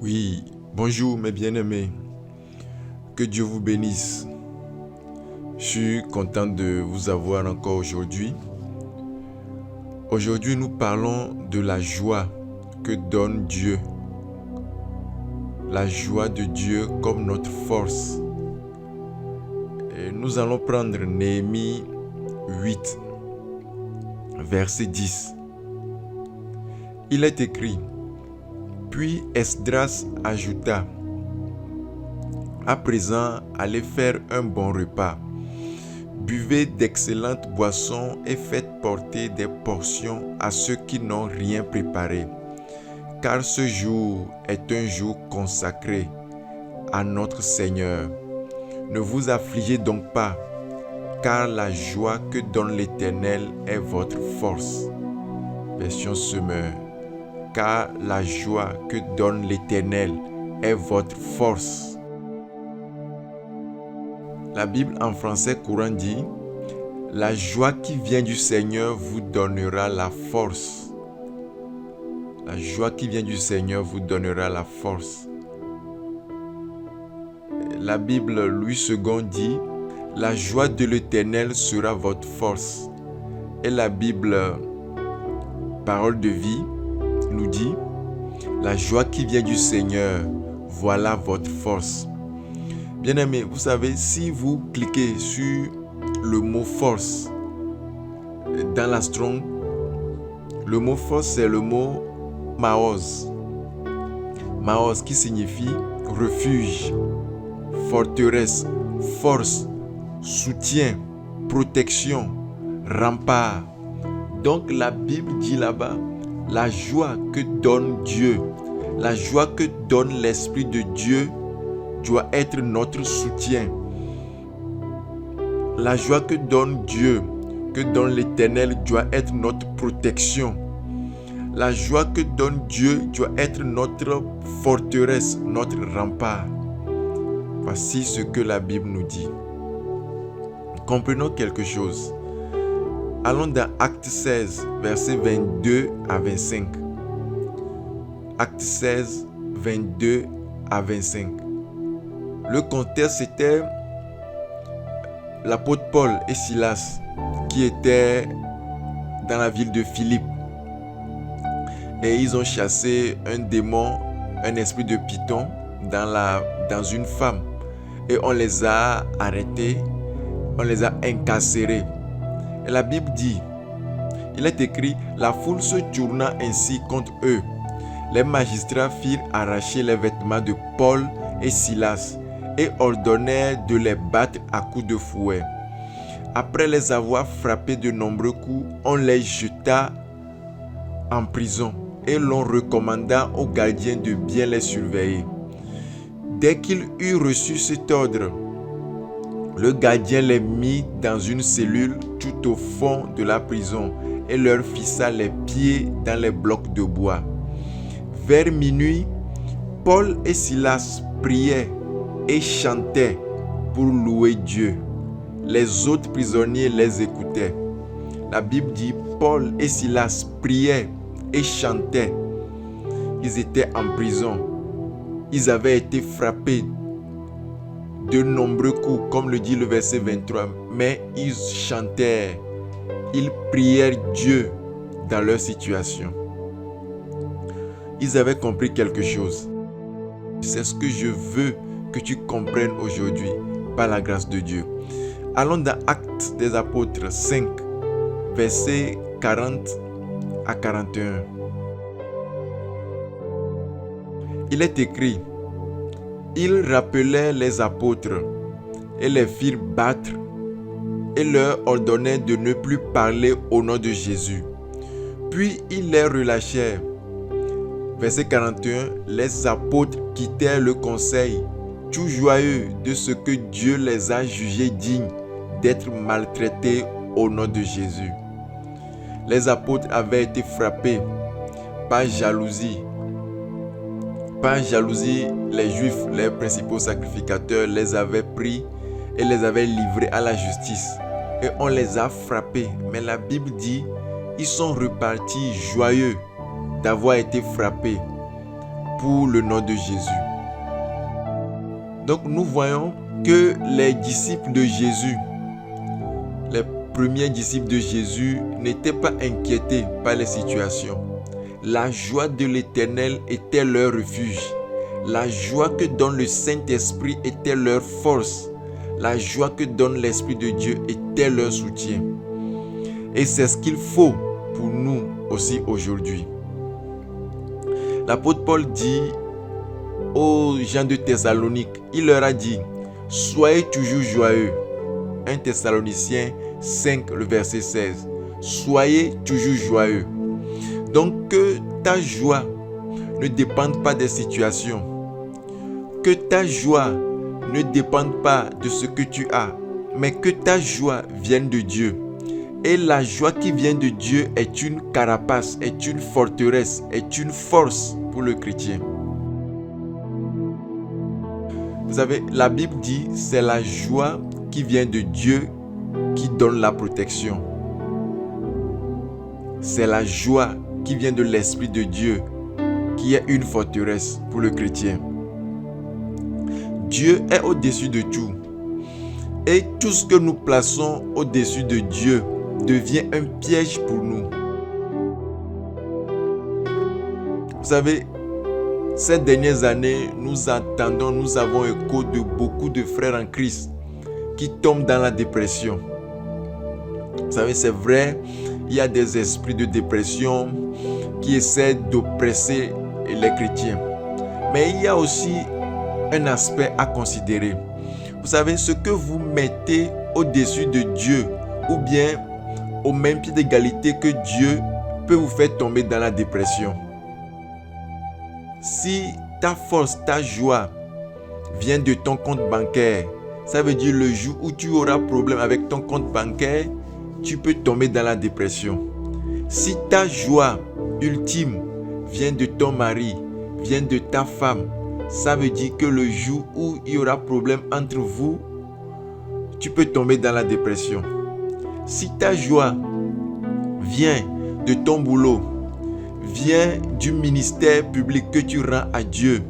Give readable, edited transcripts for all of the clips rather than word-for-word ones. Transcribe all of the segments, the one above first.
Oui, bonjour mes bien-aimés, que Dieu vous bénisse. Je suis content de vous avoir encore aujourd'hui. Aujourd'hui, nous parlons de la joie que donne Dieu. La joie de Dieu comme notre force. Et nous allons prendre Néhémie 8, verset 10. Il est écrit: Puis Esdras ajouta: À présent, allez faire un bon repas. Buvez d'excellentes boissons et faites porter des portions à ceux qui n'ont rien préparé, car ce jour est un jour consacré à notre Seigneur. Ne vous affligez donc pas, car la joie que donne l'Éternel est votre force. Version Semeur. Car la joie que donne l'Éternel est votre force. La Bible en français courant dit: La joie qui vient du Seigneur vous donnera la force. La joie qui vient du Seigneur vous donnera la force. La Bible Louis II dit: La joie de l'Éternel sera votre force. Et la Bible Parole de vie nous dit: La joie qui vient du Seigneur, voilà votre force. Bien-aimés, vous savez, si vous cliquez sur le mot force dans la Strong, le mot force c'est le mot Maoz. Maoz qui signifie refuge, forteresse, force, soutien, protection, rempart. Donc la Bible dit là-bas, la joie que donne Dieu, la joie que donne l'Esprit de Dieu doit être notre soutien. La joie que donne Dieu, que donne l'Éternel doit être notre protection. La joie que donne Dieu doit être notre forteresse, notre rempart. Voici ce que la Bible nous dit. Comprenons quelque chose. Allons dans Acte 16, versets 22 à 25. Acte 16, 22 à 25. Le contexte était l'apôtre Paul et Silas qui étaient dans la ville de Philippe. Et ils ont chassé un démon, un esprit de python dans une femme. Et on les a arrêtés, on les a incarcérés. Et la Bible dit, il est écrit: La foule se tourna ainsi contre eux. Les magistrats firent arracher les vêtements de Paul et Silas et ordonnèrent de les battre à coups de fouet. Après les avoir frappés de nombreux coups, on les jeta en prison et l'on recommanda aux gardiens de bien les surveiller. Dès qu'il eut reçu cet ordre, le gardien les mit dans une cellule tout au fond de la prison et leur fissa les pieds dans les blocs de bois. Vers minuit, Paul et Silas priaient et chantaient pour louer Dieu. Les autres prisonniers les écoutaient. La Bible dit: Paul et Silas priaient et chantaient. Ils étaient en prison. Ils avaient été frappés de nombreux coups, comme le dit le verset 23. Mais ils chantèrent. Ils prièrent Dieu dans leur situation. Ils avaient compris quelque chose. C'est ce que je veux que tu comprennes aujourd'hui par la grâce de Dieu. Allons dans Actes des Apôtres 5, versets 40 à 41. Il est écrit: Ils rappelaient les apôtres et les firent battre et leur ordonnèrent de ne plus parler au nom de Jésus. Puis ils les relâchèrent. Verset 41, les apôtres quittèrent le conseil, tout joyeux de ce que Dieu les a jugés dignes d'être maltraités au nom de Jésus. Les apôtres avaient été frappés par jalousie. Par jalousie, les Juifs, les principaux sacrificateurs, les avaient pris et les avaient livrés à la justice. Et on les a frappés. Mais la Bible dit, ils sont repartis joyeux d'avoir été frappés. pour le nom de Jésus. Donc nous voyons que les disciples de Jésus, les premiers disciples de Jésus, n'étaient pas inquiétés par les situations. La joie de l'Éternel était leur refuge. La joie que donne le Saint-Esprit était leur force. La joie que donne l'Esprit de Dieu était leur soutien. Et c'est ce qu'il faut pour nous aussi aujourd'hui. L'apôtre Paul dit aux gens de Thessalonique, il leur a dit, soyez toujours joyeux. 1 Thessaloniciens 5, le verset 16. Soyez toujours joyeux. Donc que ta joie ne dépende pas des situations. Que ta joie ne dépende pas de ce que tu as, mais que ta joie vienne de Dieu. Et la joie qui vient de Dieu est une carapace, est une forteresse, est une force pour le chrétien. Vous savez, la Bible dit, c'est la joie qui vient de Dieu qui donne la protection. C'est la joie qui vient de l'Esprit de Dieu qui est une forteresse pour le chrétien. Dieu est au-dessus de tout. Et tout ce que nous plaçons au-dessus de Dieu devient un piège pour nous. Vous savez, ces dernières années, nous avons écho de beaucoup de frères en Christ qui tombent dans la dépression. Vous savez, c'est vrai, il y a des esprits de dépression qui essaient d'oppresser les chrétiens. Mais il y a aussi un aspect à considérer. Vous savez, ce que vous mettez au-dessus de Dieu ou bien au même pied d'égalité que Dieu peut vous faire tomber dans la dépression. Si ta force, ta joie vient de ton compte bancaire, ça veut dire le jour où tu auras problème avec ton compte bancaire, tu peux tomber dans la dépression. Si ta joie ultime vient de ton mari, vient de ta femme, ça veut dire que le jour où il y aura problème entre vous, tu peux tomber dans la dépression. Si ta joie vient de ton boulot, vient du ministère public que tu rends à Dieu,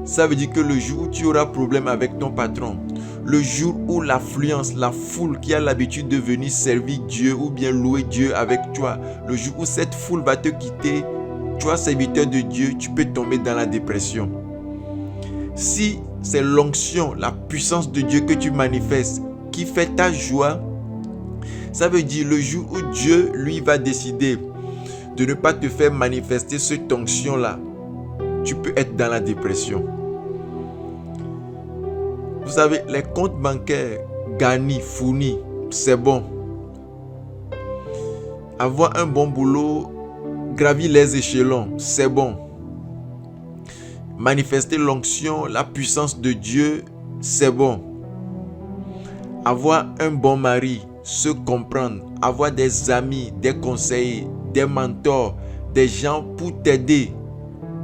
ça veut dire que le jour où tu auras problème avec ton patron, le jour où l'affluence, la foule qui a l'habitude de venir servir Dieu ou bien louer Dieu avec toi, le jour où cette foule va te quitter, toi serviteur de Dieu, tu peux tomber dans la dépression. Si c'est l'onction, la puissance de Dieu que tu manifestes qui fait ta joie, ça veut dire le jour où Dieu, lui, va décider de ne pas te faire manifester cette onction-là, tu peux être dans la dépression. Vous savez, les comptes bancaires garnis, fournis, c'est bon. Avoir un bon boulot, gravir les échelons, c'est bon. Manifester l'onction, la puissance de Dieu, c'est bon. Avoir un bon mari, se comprendre, avoir des amis, des conseillers, des mentors, des gens pour t'aider,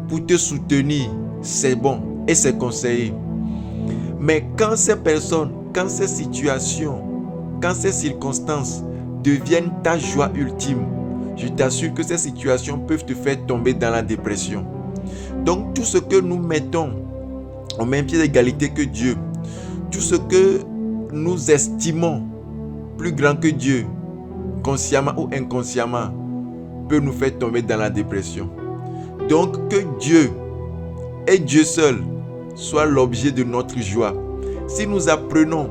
pour te soutenir, c'est bon et c'est conseillé. Mais quand ces personnes, quand ces situations, quand ces circonstances deviennent ta joie ultime, je t'assure que ces situations peuvent te faire tomber dans la dépression. Donc tout ce que nous mettons au même pied d'égalité que Dieu, tout ce que nous estimons plus grand que Dieu, consciemment ou inconsciemment, peut nous faire tomber dans la dépression. Donc que Dieu et Dieu seul soit l'objet de notre joie. Si nous apprenons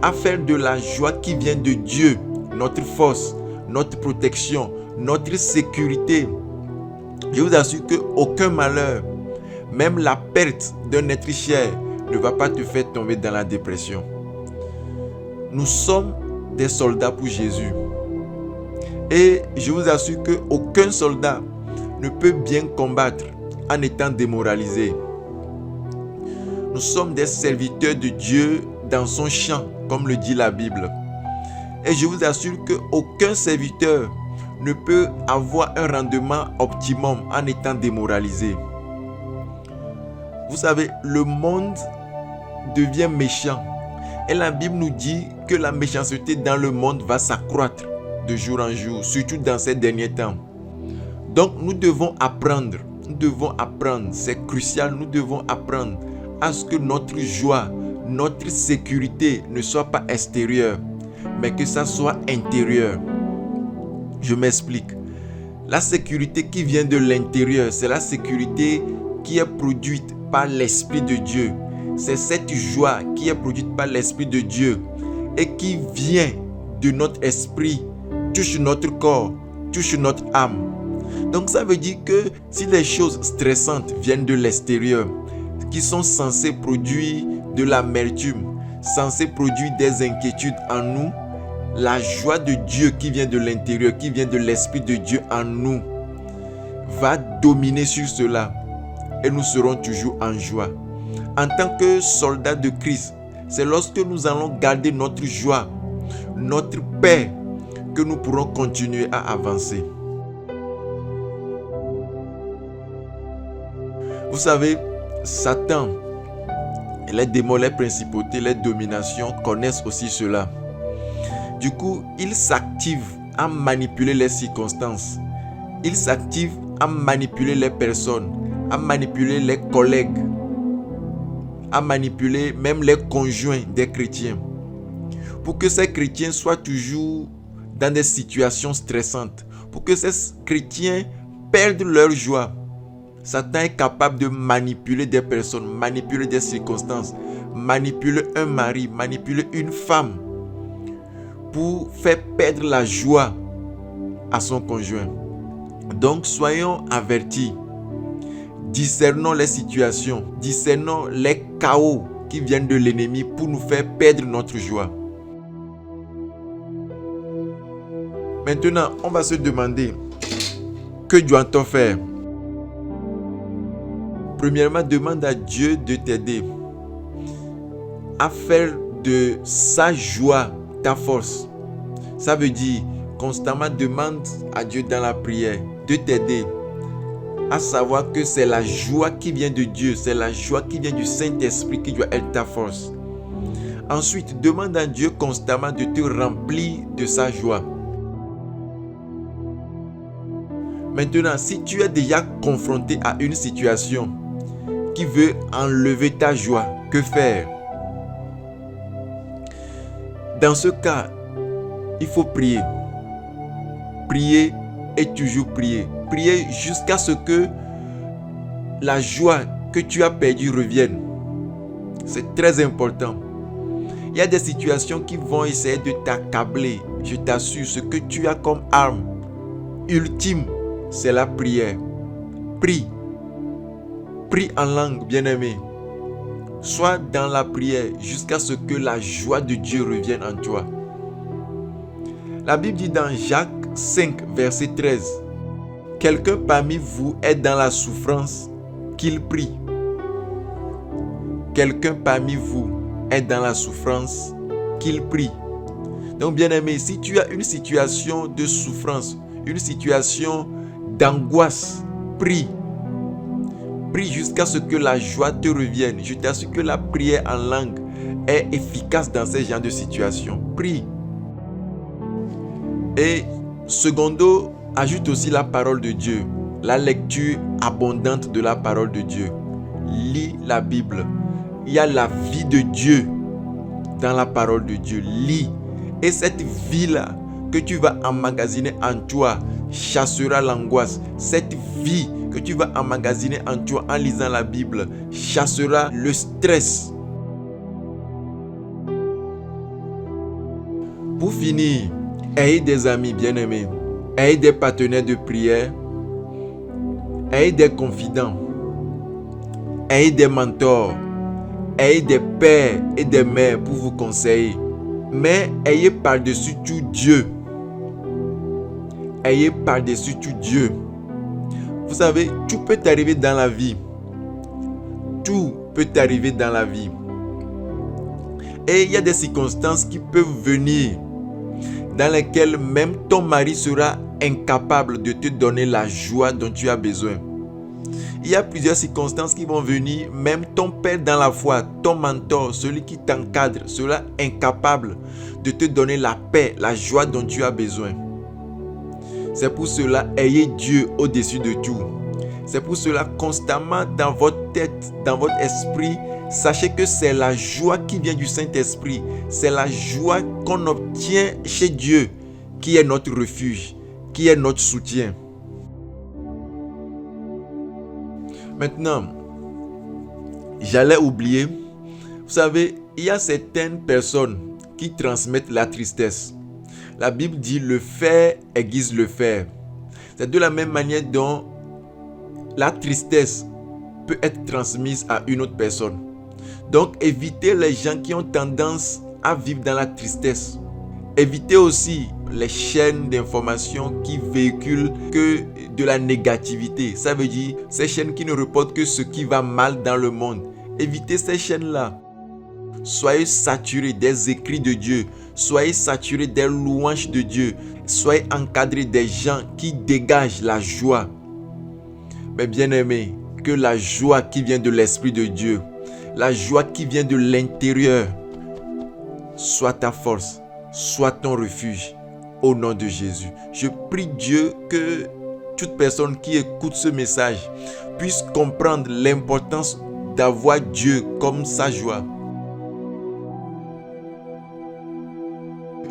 à faire de la joie qui vient de Dieu, notre force, notre protection, notre sécurité, je vous assure qu'aucun malheur, même la perte d'un être cher, ne va pas te faire tomber dans la dépression. Nous sommes des soldats pour Jésus. Et je vous assure qu'aucun soldat ne peut bien combattre en étant démoralisé. Nous sommes des serviteurs de Dieu dans son champ, comme le dit la Bible. Et je vous assure qu'aucun serviteur ne peut avoir un rendement optimum en étant démoralisé. Vous savez, le monde devient méchant. Et la Bible nous dit que la méchanceté dans le monde va s'accroître de jour en jour, surtout dans ces derniers temps. Donc nous devons apprendre nous devons apprendre, c'est crucial, nous devons apprendre à ce que notre joie, notre sécurité ne soit pas extérieure, mais que ça soit intérieur. Je m'explique. La sécurité qui vient de l'intérieur, c'est la sécurité qui est produite par l'Esprit de Dieu. C'est cette joie qui est produite par l'Esprit de Dieu et qui vient de notre esprit, touche notre corps, touche notre âme. Donc ça veut dire que si les choses stressantes viennent de l'extérieur, qui sont censées produire de l'amertume, censées produire des inquiétudes en nous, la joie de Dieu qui vient de l'intérieur, qui vient de l'Esprit de Dieu en nous, va dominer sur cela et nous serons toujours en joie. En tant que soldats de Christ, c'est lorsque nous allons garder notre joie, notre paix, que nous pourrons continuer à avancer. Vous savez, Satan, les démons, les principautés, les dominations connaissent aussi cela. Du coup, il s'active à manipuler les circonstances. Il s'active à manipuler les personnes, à manipuler les collègues, à manipuler même les conjoints des chrétiens. Pour que ces chrétiens soient toujours dans des situations stressantes. Pour que ces chrétiens perdent leur joie. Satan est capable de manipuler des personnes, manipuler des circonstances, manipuler un mari, manipuler une femme pour faire perdre la joie à son conjoint. Donc soyons avertis, discernons les situations, discernons les chaos qui viennent de l'ennemi pour nous faire perdre notre joie. Maintenant, on va se demander, que doit-on faire? Premièrement, demande à Dieu de t'aider à faire de sa joie ta force. Ça veut dire, constamment demande à Dieu dans la prière de t'aider à savoir que c'est la joie qui vient de Dieu, c'est la joie qui vient du Saint-Esprit qui doit être ta force. Ensuite, demande à Dieu constamment de te remplir de sa joie. Maintenant, si tu es déjà confronté à une situation qui veut enlever ta joie, que faire? Dans ce cas, il faut prier. Prier et toujours prier. Prier jusqu'à ce que la joie que tu as perdue revienne. C'est très important. Il y a des situations qui vont essayer de t'accabler. Je t'assure, ce que tu as comme arme ultime, c'est la prière. Prie. Prie en langue, bien-aimé. Sois dans la prière jusqu'à ce que la joie de Dieu revienne en toi. La Bible dit dans Jacques 5, verset 13, « Quelqu'un parmi vous est dans la souffrance, qu'il prie. » Quelqu'un parmi vous est dans la souffrance, qu'il prie. Donc, bien-aimé, si tu as une situation de souffrance, une situation d'angoisse, prie. Prie jusqu'à ce que la joie te revienne. Je t'assure que la prière en langue est efficace dans ce genre de situation. Prie. Et secondo, ajoute aussi la parole de Dieu. La lecture abondante de la parole de Dieu. Lis la Bible. Il y a la vie de Dieu dans la parole de Dieu. Lis. Et cette vie-là que tu vas emmagasiner en toi chassera l'angoisse. Cette vie que tu vas emmagasiner en toi en lisant la Bible chassera le stress. Pour finir, ayez des amis bien-aimés, ayez des partenaires de prière, ayez des confidents, ayez des mentors, ayez des pères et des mères pour vous conseiller. Mais ayez par-dessus tout Dieu. Ayez par-dessus tout Dieu. Vous savez, tout peut arriver dans la vie. Tout peut arriver dans la vie. Et il y a des circonstances qui peuvent venir dans lesquelles même ton mari sera incapable de te donner la joie dont tu as besoin. Il y a plusieurs circonstances qui vont venir, même ton père dans la foi, ton mentor, celui qui t'encadre, sera incapable de te donner la paix, la joie dont tu as besoin. C'est pour cela, ayez Dieu au-dessus de tout. C'est pour cela, constamment dans votre tête, dans votre esprit, sachez que c'est la joie qui vient du Saint-Esprit. C'est la joie qu'on obtient chez Dieu qui est notre refuge, qui est notre soutien. Maintenant, j'allais oublier, vous savez, il y a certaines personnes qui transmettent la tristesse. La Bible dit le fer aiguise le fer. C'est de la même manière dont la tristesse peut être transmise à une autre personne. Donc, évitez les gens qui ont tendance à vivre dans la tristesse. Évitez aussi les chaînes d'information qui véhiculent que de la négativité. Ça veut dire ces chaînes qui ne reportent que ce qui va mal dans le monde. Évitez ces chaînes-là. Soyez saturés des écrits de Dieu. Soyez saturés des louanges de Dieu. Soyez encadrés des gens qui dégagent la joie. Mais bien-aimés, que la joie qui vient de l'Esprit de Dieu, la joie qui vient de l'intérieur, soit ta force, soit ton refuge, au nom de Jésus. Je prie Dieu que toute personne qui écoute ce message puisse comprendre l'importance d'avoir Dieu comme sa joie.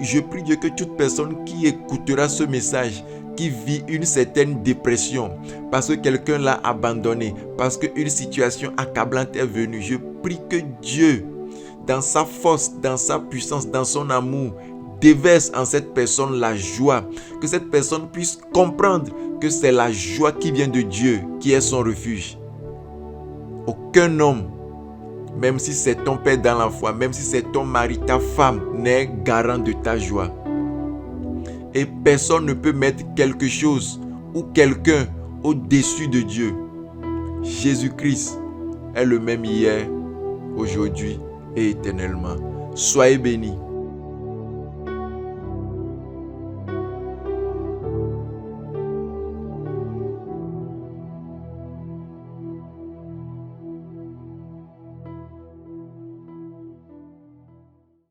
Je prie Dieu que toute personne qui écoutera ce message, qui vit une certaine dépression, parce que quelqu'un l'a abandonné, parce qu'une situation accablante est venue, je prie que Dieu, dans sa force, dans sa puissance, dans son amour, déverse en cette personne la joie, que cette personne puisse comprendre que c'est la joie qui vient de Dieu qui est son refuge. Aucun homme, même si c'est ton père dans la foi, même si c'est ton mari, ta femme, n'est garant de ta joie. Et personne ne peut mettre quelque chose ou quelqu'un au-dessus de Dieu. Jésus-Christ est le même hier, aujourd'hui et éternellement. Soyez bénis.